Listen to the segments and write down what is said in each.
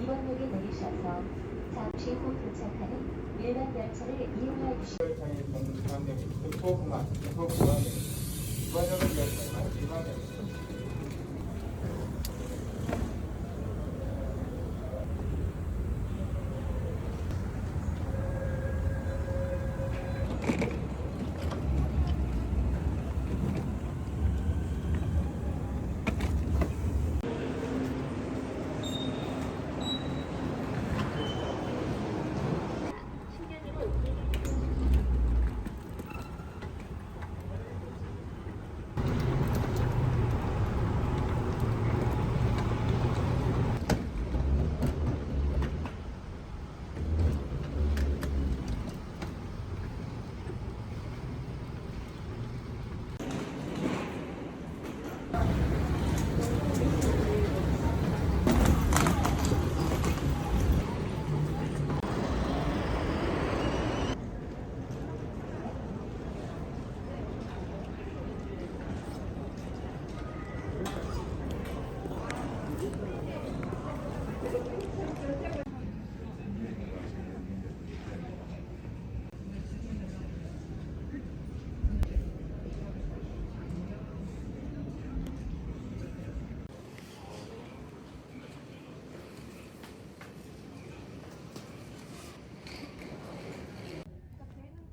이번역에 내리셔서 잠시 후 도착하는 일반 열차를 이용해 주시기 열차에 걷는 사람들이 교포공항 이번역은 열차가 일반 열차.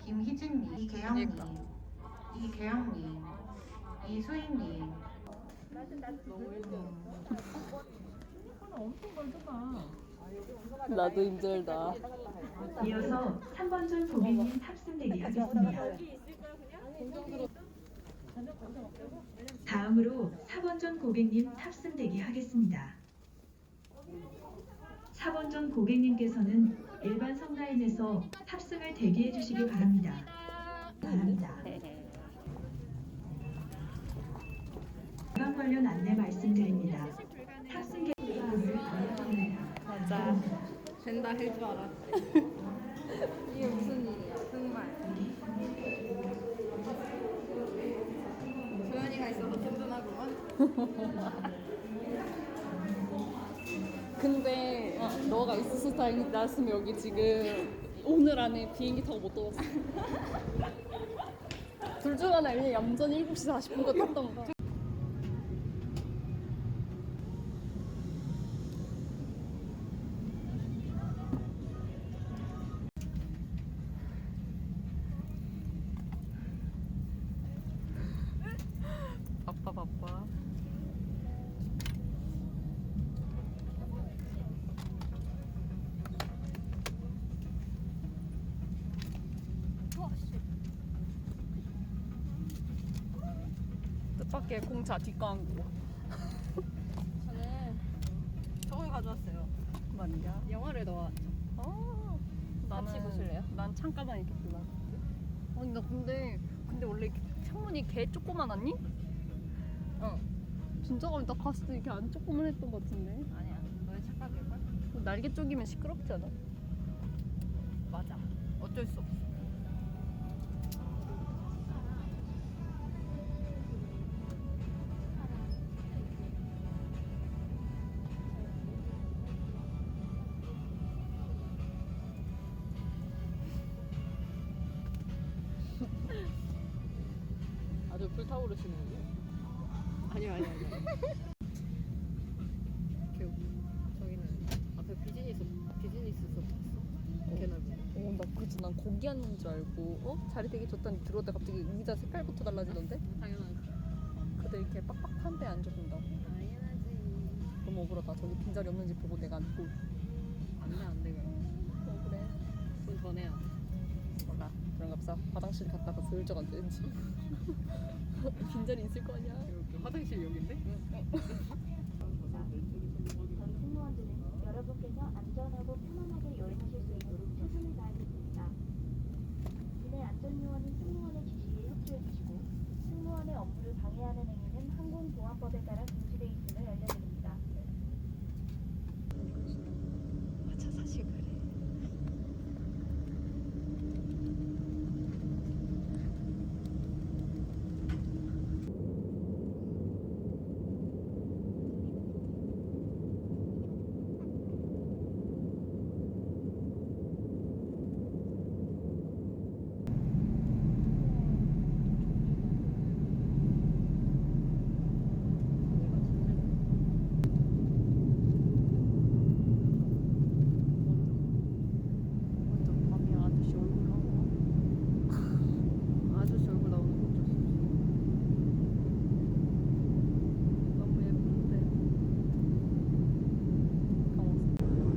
김희진님, 이계영님, 이계영님, 이수인님. 나도 힘들다. 이어서 3번전 고객님 탑승 대기하겠습니다. 다음으로 4번전 고객님 탑승 대기하겠습니다. 4번전 고객님께서는 일반 성라인에서 탑승을 대기해 주시기 바랍니다. 관광 관련 안내 말씀드립니다. 탑승 계획을 안내합니다. 맞아. 된다 할 줄 알았지. 이게 무슨 일이야, 정말. 소연이가 있어서 든든하구만. 근데 너가 있어서 다행이다. 나였으면 여기 지금 오늘 안에 비행기 타고 못 들어왔어. 둘 중 하나 그냥 얌전히 7시 40분 거 탔던가. 바빠. 뜻밖의 공차 뒷광고. 저는 저걸 가져왔어요. 말이야. 영화를 넣어왔죠. 같이 보실래요? 난 창가만 이렇게 들어왔는데. 아니 나 근데 원래 이렇게 창문이 개 조그만하니? 진짜 가면 딱 갔을 때 이렇게 안 조그만했던 것 같은데. 아니야. 너의 착각일걸? 날개 쪽이면 시끄럽지 않아? 맞아. 어쩔 수 없어. 아주 불타오르시는군요. 아니요. 저기는 앞에 비즈니스 난 거기 앉는 줄 알고 자리 되게 좋다니 들어오다 갑자기 의자 색깔부터 달라지던데? 당연하지. 그들 이렇게 빡빡한 데 앉아준다고. 당연하지. 너무 억울하다. 저기 빈자리 없는지 보고 내가 앉고. 안 돼, 그럼. 그래. 돈 더 내야 돼. 몰라. 그런가 보다. 화장실 갔다가 슬쩍 앉아야지. 빈자리 있을 거 아니야. 이렇게 화장실 여긴데? 저희 승무원들은 여러분께서 안전하고 편안하게 여행하실 수 있도록 최선을 다하겠습니다. 기내 안전요원은 승무원의 지시에 협조해 주시고 승무원의 업무를 방해하는 행위는 항공보안법에 따라 금지되어 있음을 알려드립니다. 맞아, 사실 그래. 완전 밤에 아저씨 얼굴 나오고 아저씨 얼굴 나오는 거 어쩔 수 없어. 너무 예쁜데 당황스러워.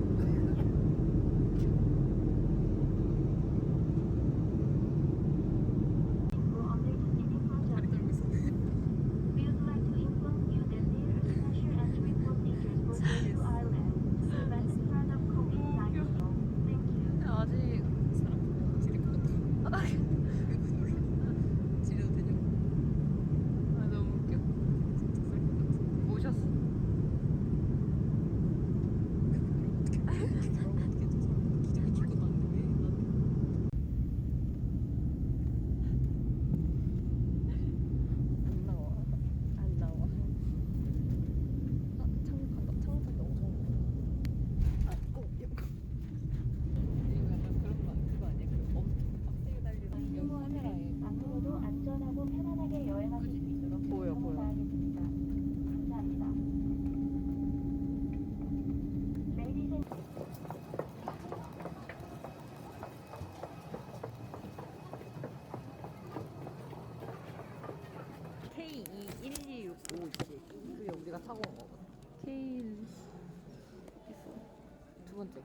다리 떨고 있어. We would like to inform you that there are special entry procedures for Jeju Island to prevent the spread of COVID-19. Thank you. 아직 사람 지릴 것 같아. 지려도 되냐고. 너무 웃겨. 진짜 쌀것 같아. 오셨어. 그럼 어떻게 저 사람 기절이 줄 것도 아닌데 왜 나한테. 안 나와. 안 나와. 착륙한다. 착륙한다. 엄청. 이거 약간 그런 거 그거 아니야? 그 엄청 빡세게 달리는 여기 카메라에. 앞으로도 안전하고 편안하게 여행하실 수 있도록 보여, 최선을 보여. 다하겠습니다. 감사합니다. Ladies and K21265 있지. 그게 우리가 타고 온 거거든. K1 있어. 두 번째.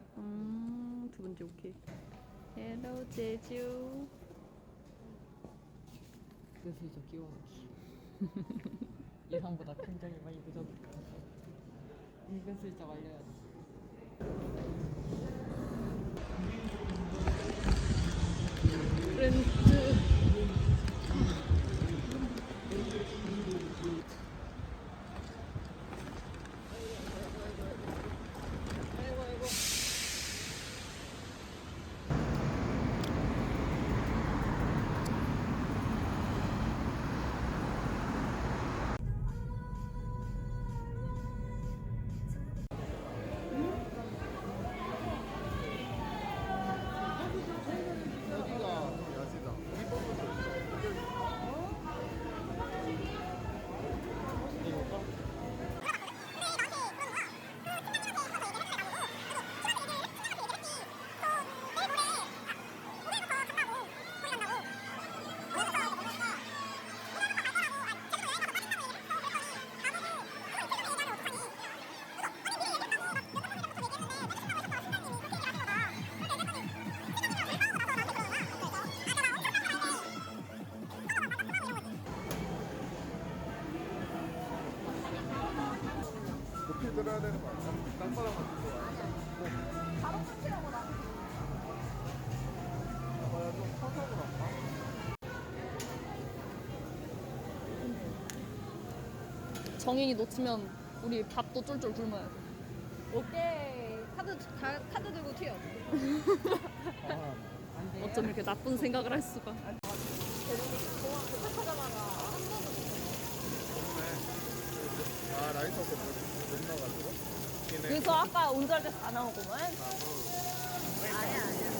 두 번째 오케이. Hello 제주. 그래서 진짜 끼워넣기. 예상보다 굉장히 많이 늦었다. 은근슬쩍 알려야지. 렌트. 높이 들어야 되는 거 아니야? 땅바닥만 들고 와야 바로 끝이라고 나. 야, 좀 커서 그런가? 정인이 놓치면 우리 밥도 쫄쫄 굶어야 돼. 오케이. 카드 들고 튀어. 안 돼. 어쩜 이렇게 나쁜 생각을 할 수가. 아, 라이터 못 넣어가지고? 그래서 아까 운전할 때 다 나오구만. 아니야.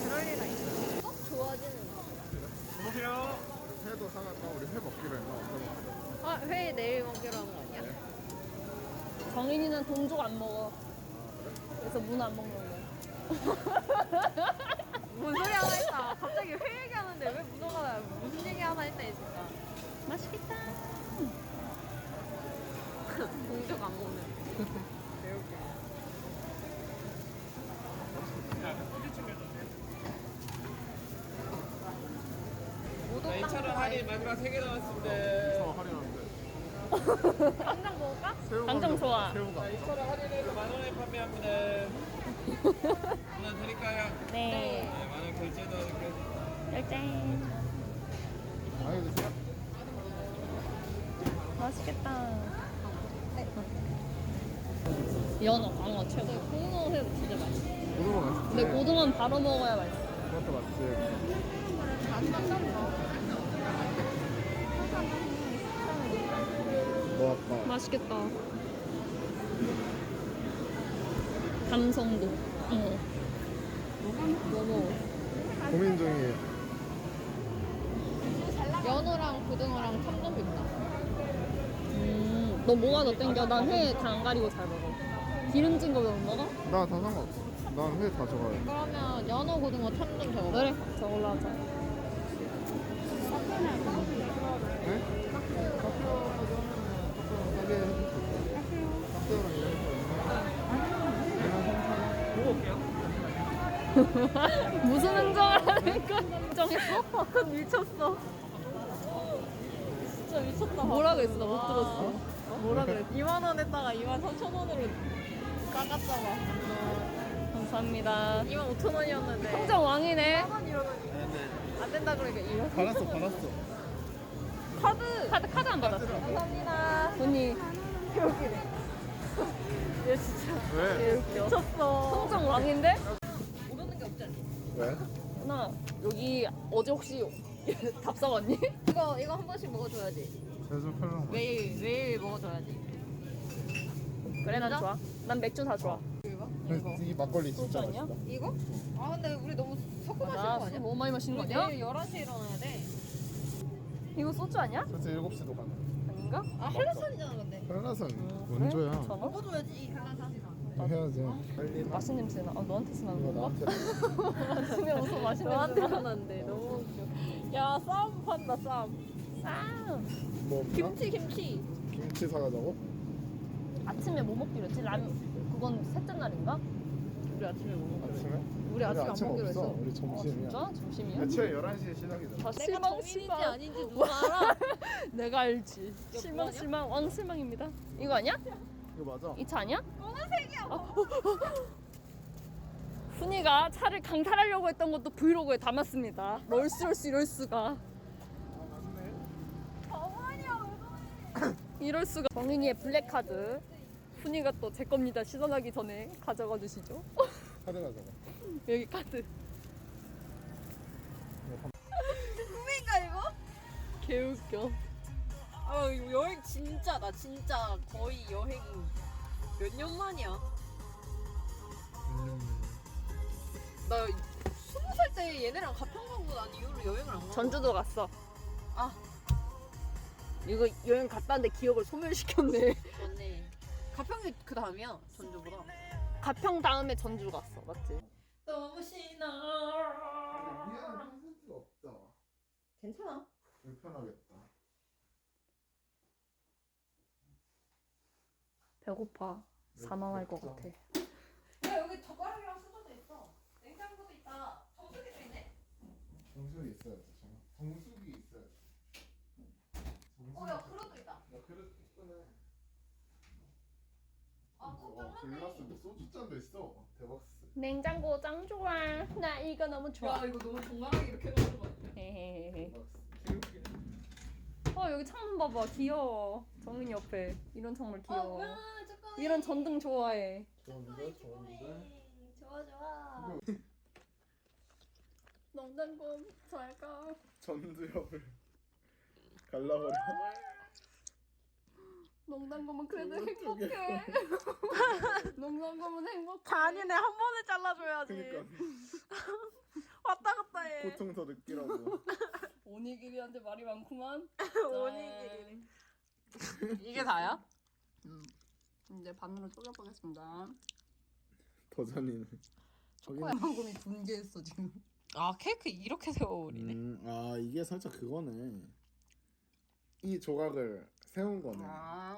그럴 리가 있어. 좋아지는 거. 여보세요? 회도 사갈까? 우리 회 먹기로 했나? 언제 먹기로 했나? 회 내일 먹기로 한 거 아니야? 정인이는 동족 안 먹어. 그래서 문 안 먹는 거야. 뭔 소리 하나 했다. 갑자기 회 얘기하는데 왜 문어가 나요? 무슨 얘기 하나 했다 했을까? 맛있겠다. 공격 안 먹는. 배울게. 자, 2차로 할인 마지막 3개 남았습니다. 저 할인하는데. 당장 먹을까? 당장 좋아. 새우가. 자, 2차로 할인해서 10,000원에 판매합니다. 하나 드릴까요? 네. 네, 10,000원 결제 넣어드릴게요. 열짠. 아니 근데 맛있겠다. 연어, 광어 최고. 고등어 회도 진짜 맛있어. 고등어 맛있지. 근데 고등어는 바로 먹어야 맛있어. 그것도 맞지. 뭐 아까 맛있겠다. 감성도. 어. 너무. 고민 중이에요. 연어랑 고등어랑 참돔 있다. 너 뭐가 더 땡겨? 난 회 다 안 가리고 잘 먹어. 기름진 거 왜 못 먹어? 나 다 상관없어. 난 회 다 좋아해. 그러면 연어, 고등어, 참돔 적어. 그래, 저걸로 하자. 네? 싸게 해줄 수 있어. 깍두기랑 이런 거 무슨 흥정을 하니까 흥정했어? 그건 미쳤어. 진짜 미쳤다. 뭐라 그랬어? 나 못 들었어. 뭐라 그랬어? 2만 원 했다가 23,000원으로 깎았잖아. 감사합니다. 25,000원이었는데. 흥정 왕이네. 안 된다 그러니까 이거. 받았어. 카드 안 받았어. 감사합니다. 언니 얘 진짜 왜? 미쳤어. 흥정 왕인데? 모르는 게 없지 않니? 왜? 나 여기 어제 혹시 답사 왔니? 이거 한 번씩 먹어줘야지. 제주 팔랑. 매일 먹어줘야지. 그래 난 좋아. 난 맥주 다 좋아. 이 막걸리 진짜 소주 아니야? 맛있다. 이거? 아 근데 우리 너무 섞어 마시는 거 나 아니야? 술 너무 많이 마시는 거 우리 아니야? 내일 11시에 일어나야 돼. 이거 소주 아니야? 그래서 7시도 가나. 아닌가? 아 한라산이잖아 근데. 한라산 그래? 원조야. 전화? 먹어줘야지 한라산. 해야지. 빨리 나. 맛있는 냄새 나. 아, 너한테서 나는 이거 건가? 나한테. 아침에 무슨 맛있는 너한테 냄새 나. 하는데 너무 웃겨. 야 싸움 판다 싸움. 아, 뭐 없나? 김치. 김치 사가자고? 아침에 뭐 먹기로 했지? 라면. 그건 셋째 날인가? 우리 아침에 뭐 먹어? 아침에? 우리 아침 안 먹기로 없어. 했어. 우리 아, 점심이야. 진짜? 점심이야? 애초에 11시에 시작이잖아. 다 내가 실망 정인인지 실망. 아닌지 누가 알아? 내가 알지. 이거 실망 뭐하냐? 실망 왕 실망입니다. 이거 아니야? 이거 맞아? 이 차 아니야? 훈이가 차를 강탈하려고 했던 것도 브이로그에 담았습니다. 럴스 이럴 수가. 이럴 수가. 정인이의 블랙카드. 훈이가 또 제 겁니다. 시선하기 전에 가져가 주시죠. 카드 가져가. 여기 카드. 꿈인가 이거? 개웃겨. 아 이거 여행 진짜 나 진짜 거의 여행 몇 년 만이야. 나 20살 때 얘네랑 가평 가고 난 이후로 여행을 안 가. 전주도 갔어. 아. 이거 여행 갔다 왔는데 기억을 소멸시켰네. 맞네. 가평이 그 다음이야 전주보다. 가평 다음에 전주 갔어. 맞지? 너무 신나. 미안한 콘센트가 없다. 괜찮아. 불편하겠다. 배고파. 사망할 것 같아. 야 여기 젓가락이랑 수저도 있어. 냉장고도 있다. 정수기도 있네. 정수기 있어야지. 정수기 있어야지. 야 그릇도 있다. 야 그릇 이쁘네. 짱 글라스 뭐 소주잔도 있어. 대박스. 냉장고 짱 좋아. 나 이거 너무 좋아. 야 이거 너무 정갈하게 이렇게 넣는 거 아니야? 헤헤헤. 대박스. 여기 창문 봐봐. 귀여워. 정은이 옆에 이런 창문 귀여워. 뭐야 잠깐만. 이런 전등 좋아해. 좋은데? 좋아. 농단곰 잘가. 전두엽을 갈라버려. 농단곰은 그래도 행복해. 농단곰은 행복해. 아니네 한 번에 잘라줘야지. 그니까 왔다 갔다 해. 고통 더 느끼라고. 오니기리한테 말이 많구만. 오니기리. 이게 다야? 이제 반으로 쪼개보겠습니다. 버전이네. 초코야 망고이 분개했어 지금. 아 케이크 이렇게 세워버리네. 아 이게 살짝 그거네. 이 조각을 세운 거네. 아